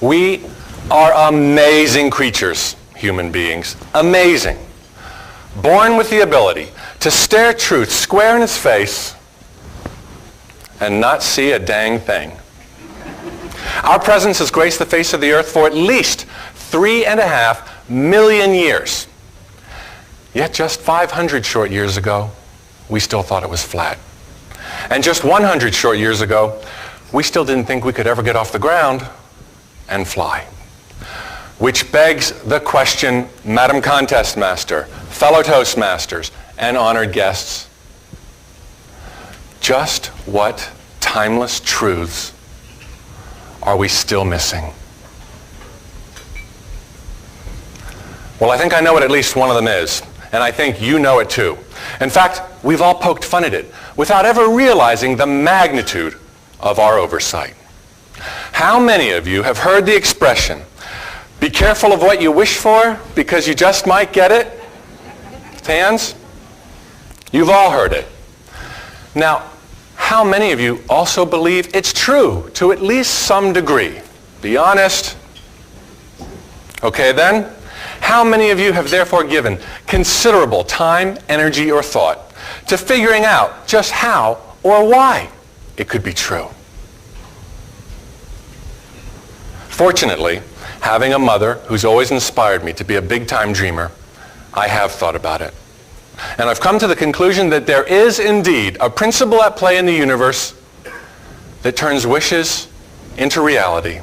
We are amazing creatures, human beings. Amazing. Born with the ability to stare truth square in its face and not see a dang thing. Our presence has graced the face of the earth for at least 3.5 million years. Yet just 500 short years ago, we still thought it was flat. And just 100 short years ago, we still didn't think we could ever get off the ground and fly. Which begs the question, Madam Contest Master, fellow Toastmasters, and honored guests, just what timeless truths are we still missing? Well, I think I know what at least one of them is, and I think you know it too. In fact, we've all poked fun at it without ever realizing the magnitude of our oversight. How many of you have heard the expression, be careful of what you wish for because you just might get it? Hands? You've all heard it. Now, how many of you also believe it's true to at least some degree? Be honest. Okay then. How many of you have therefore given considerable time, energy, or thought to figuring out just how or why it could be true? Fortunately, having a mother who's always inspired me to be a big-time dreamer, I have thought about it. And I've come to the conclusion that there is indeed a principle at play in the universe that turns wishes into reality.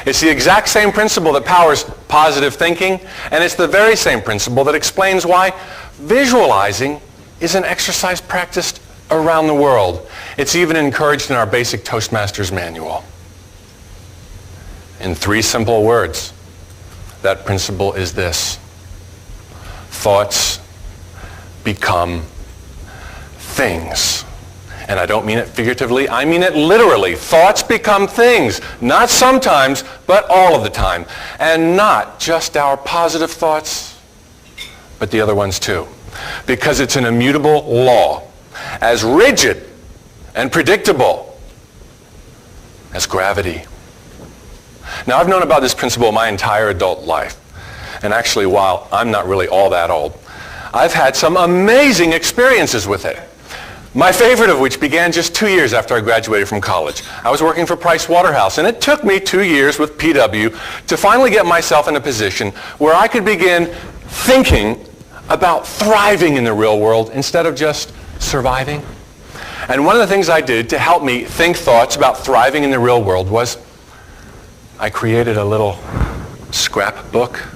It's the exact same principle that powers positive thinking, and it's the very same principle that explains why visualizing is an exercise practiced around the world. It's even encouraged in our basic Toastmasters manual. In 3 simple words, that principle is this: thoughts become things. And I don't mean it figuratively, I mean it literally. Thoughts become things, not sometimes, but all of the time. And not just our positive thoughts, but the other ones too. Because it's an immutable law, as rigid and predictable as gravity. Now, I've known about this principle my entire adult life. And actually, while I'm not really all that old, I've had some amazing experiences with it. My favorite of which began just 2 years after I graduated from college. I was working for Price Waterhouse, and it took me 2 years with PW to finally get myself in a position where I could begin thinking about thriving in the real world instead of just surviving. And one of the things I did to help me think thoughts about thriving in the real world was I created a little scrapbook.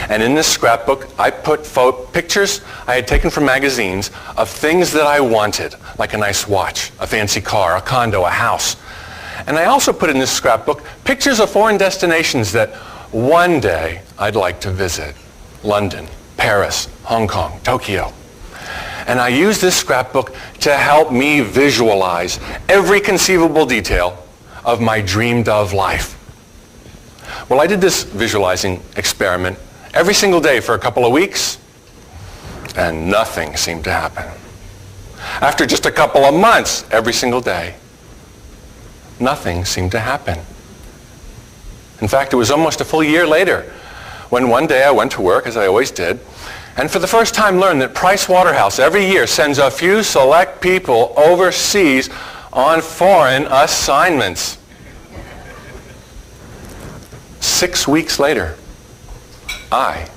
And in this scrapbook, I put pictures I had taken from magazines of things that I wanted, like a nice watch, a fancy car, a condo, a house. And I also put in this scrapbook pictures of foreign destinations that one day I'd like to visit. London, Paris, Hong Kong, Tokyo. And I used this scrapbook to help me visualize every conceivable detail of my dreamed of life. Well, I did this visualizing experiment every single day for a couple of weeks, and nothing seemed to happen. After just a couple of months, every single day, nothing seemed to happen. In fact, it was almost a full year later when one day I went to work, as I always did, and for the first time learned that Price Waterhouse every year sends a few select people overseas on foreign assignments. 6 weeks later, I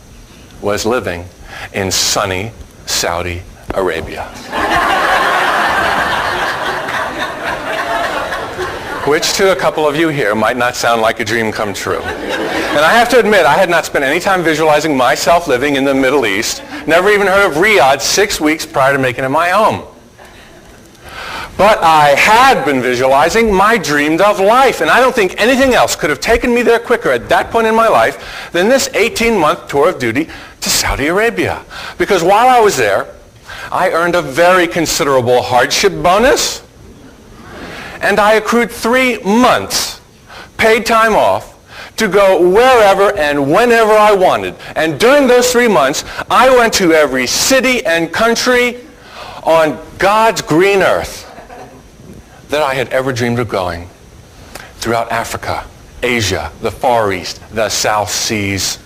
was living in sunny Saudi Arabia. Which to a couple of you here might not sound like a dream come true. And I have to admit, I had not spent any time visualizing myself living in the Middle East, never even heard of Riyadh 6 weeks prior to making it my home. But I had been visualizing my dreamed of life, and I don't think anything else could have taken me there quicker at that point in my life than this 18-month tour of duty to Saudi Arabia. Because while I was there, I earned a very considerable hardship bonus, and I accrued 3 months paid time off to go wherever and whenever I wanted. And during those 3 months, I went to every city and country on God's green earth that I had ever dreamed of going, throughout Africa, Asia, the Far East, the South Seas.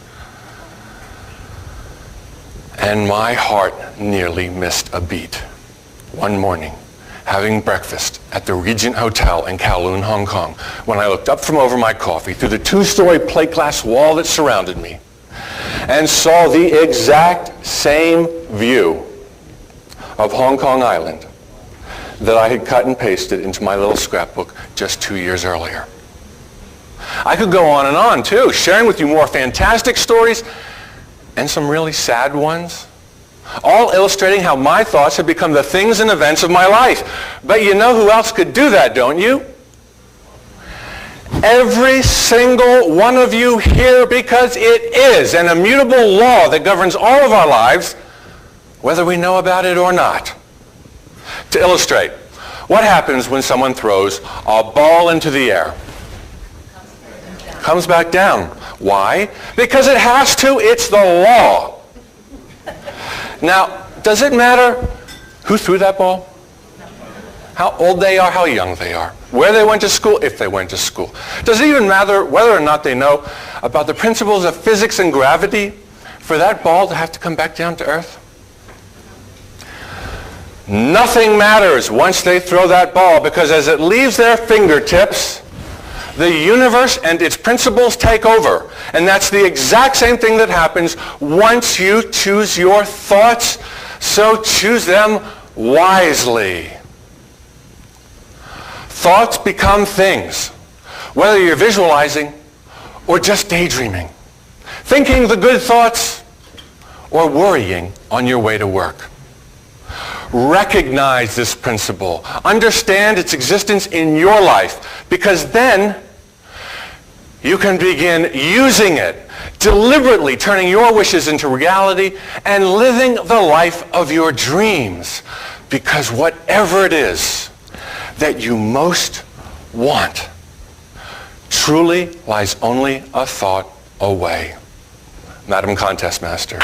And my heart nearly missed a beat. One morning, having breakfast at the Regent Hotel in Kowloon, Hong Kong, when I looked up from over my coffee through the 2-story plate glass wall that surrounded me and saw the exact same view of Hong Kong Island that I had cut and pasted into my little scrapbook just 2 years earlier. I could go on and on, too, sharing with you more fantastic stories and some really sad ones, all illustrating how my thoughts have become the things and events of my life. But you know who else could do that, don't you? Every single one of you here, because it is an immutable law that governs all of our lives, whether we know about it or not. To illustrate, what happens when someone throws a ball into the air? Comes back down. Why? Because it has to. It's the law. Now, does it matter who threw that ball? How old they are, how young they are, where they went to school, if they went to school. Does it even matter whether or not they know about the principles of physics and gravity for that ball to have to come back down to earth? Nothing matters once they throw that ball, because as it leaves their fingertips, the universe and its principles take over. And that's the exact same thing that happens once you choose your thoughts. So choose them wisely. Thoughts become things, whether you're visualizing or just daydreaming, thinking the good thoughts or worrying on your way to work. Recognize this principle. Understand its existence in your life, because then you can begin using it, deliberately turning your wishes into reality and living the life of your dreams. Because whatever it is that you most want truly lies only a thought away. Madam Contest Master.